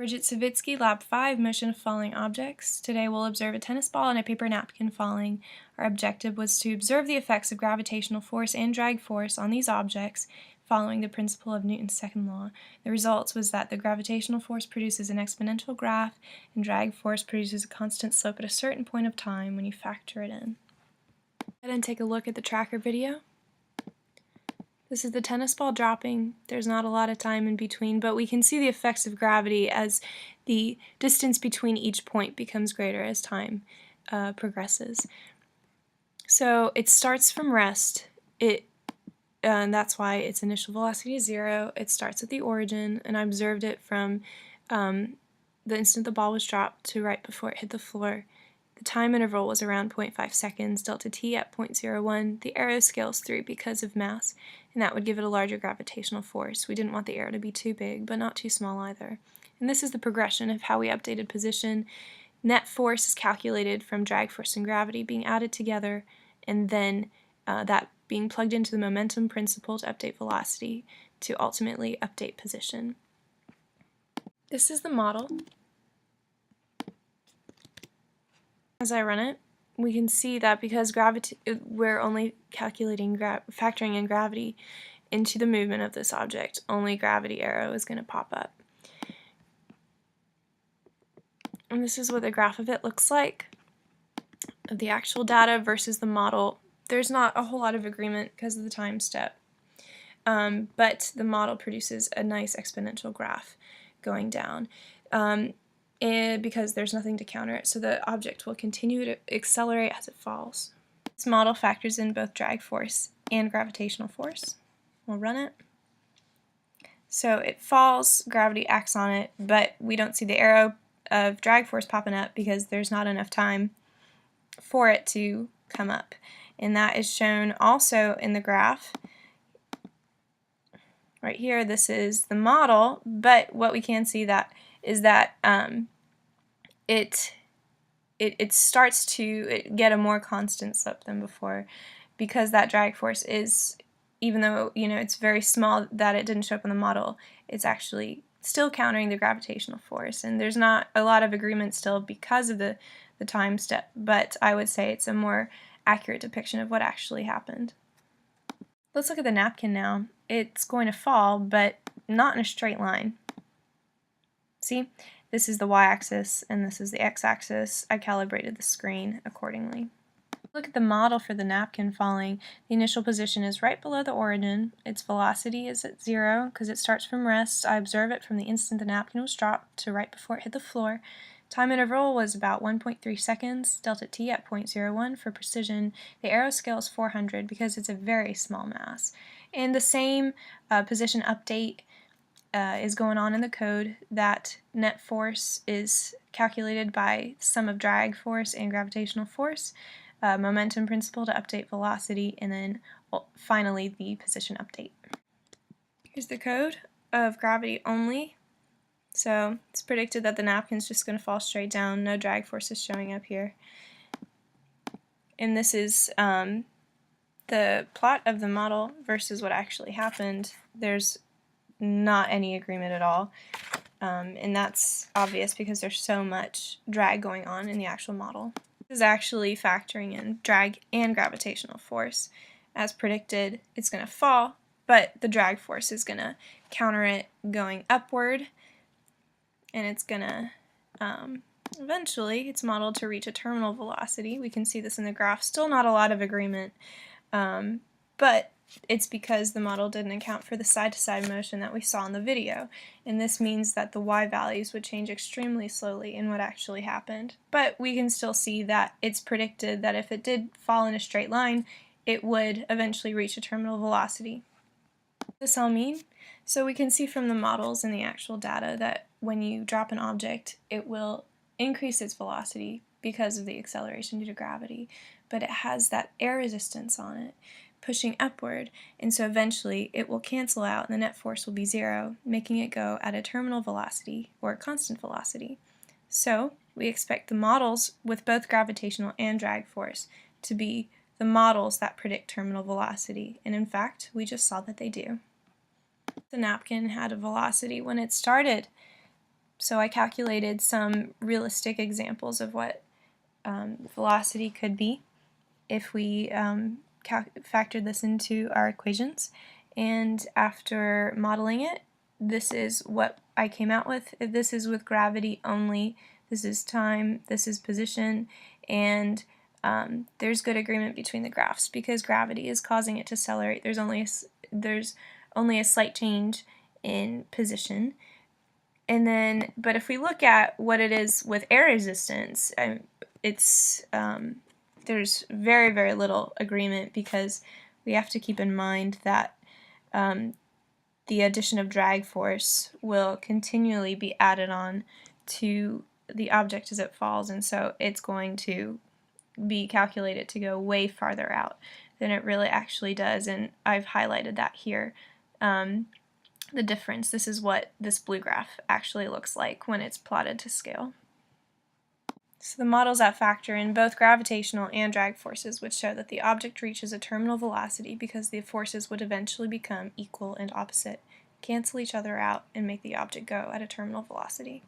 Bridget Savitsky, Lab 5, Motion of Falling Objects. Today we'll observe a tennis ball and a paper napkin falling. Our objective was to observe the effects of gravitational force and drag force on these objects following the principle of Newton's second law. The results was that the gravitational force produces an exponential graph and drag force produces a constant slope at a certain point of time when you factor it in. Go ahead and take a look at the tracker video. This is the tennis ball dropping. There's not a lot of time in between, but we can see the effects of gravity as the distance between each point becomes greater as time progresses. So it starts from rest. And that's why its initial velocity is 0. It starts at the origin, and I observed it from the instant the ball was dropped to right before it hit the floor. The time interval was around 0.5 seconds, delta t at 0.01. The arrow scales through because of mass, and that would give it a larger gravitational force. We didn't want the arrow to be too big, but not too small either. And this is the progression of how we updated position. Net force is calculated from drag force and gravity being added together, and then that being plugged into the momentum principle to update velocity to ultimately update position. This is the model. As I run it, we can see that because we're only calculating factoring in gravity into the movement of this object, only gravity arrow is going to pop up. And this is what the graph of it looks like, of the actual data versus the model. There's not a whole lot of agreement because of the time step, but the model produces a nice exponential graph going down. Because there's nothing to counter it, so the object will continue to accelerate as it falls. This model factors in both drag force and gravitational force. We'll run it. So it falls, gravity acts on it, but we don't see the arrow of drag force popping up because there's not enough time for it to come up. And that is shown also in the graph. Right here, this is the model, but what we can see is that it starts to get a more constant slope than before, because that drag force is, even though it's very small that it didn't show up in the model, it's actually still countering the gravitational force, and there's not a lot of agreement still because of the time step, but I would say it's a more accurate depiction of what actually happened. Let's look at the napkin now. It's going to fall, but not in a straight line. See? This is the y-axis and this is the x-axis. I calibrated the screen accordingly. Look at the model for the napkin falling. The initial position is right below the origin. Its velocity is at 0 because it starts from rest. I observe it from the instant the napkin was dropped to right before it hit the floor. Time interval was about 1.3 seconds, delta t at 0.01 for precision. The arrow scale is 400 because it's a very small mass. And the same position update is going on in the code. That net force is calculated by sum of drag force and gravitational force, momentum principle to update velocity, and then finally the position update. Here's the code of gravity only. So it's predicted that the napkin's just going to fall straight down, no drag force is showing up here. And this is the plot of the model versus what actually happened. There's not any agreement at all, and that's obvious because there's so much drag going on in the actual model. This is actually factoring in drag and gravitational force. As predicted, it's going to fall, but the drag force is going to counter it going upward, and it's going to eventually, it's modeled to reach a terminal velocity. We can see this in the graph. Still not a lot of agreement, but it's because the model didn't account for the side-to-side motion that we saw in the video, and this means that the y values would change extremely slowly in what actually happened. But we can still see that it's predicted that if it did fall in a straight line, it would eventually reach a terminal velocity. What does this all mean? So we can see from the models and the actual data that when you drop an object, it will increase its velocity because of the acceleration due to gravity, but it has that air resistance on it pushing upward, and so eventually it will cancel out and the net force will be 0, making it go at a terminal velocity or a constant velocity. So we expect the models with both gravitational and drag force to be the models that predict terminal velocity, and in fact we just saw that they do. The napkin had a velocity when it started So I calculated some realistic examples of what velocity could be if we factored this into our equations. And after modeling it, this is what I came out with. This is with gravity only. This is time, this is position, and there's good agreement between the graphs because gravity is causing it to accelerate. There's only a slight change in position. And then, but if we look at what it is with air resistance, there's very, very little agreement because we have to keep in mind that the addition of drag force will continually be added on to the object as it falls, and so it's going to be calculated to go way farther out than it really actually does, and I've highlighted that here. The difference, this is what this blue graph actually looks like when it's plotted to scale. So the models that factor in both gravitational and drag forces would show that the object reaches a terminal velocity because the forces would eventually become equal and opposite, cancel each other out, and make the object go at a terminal velocity.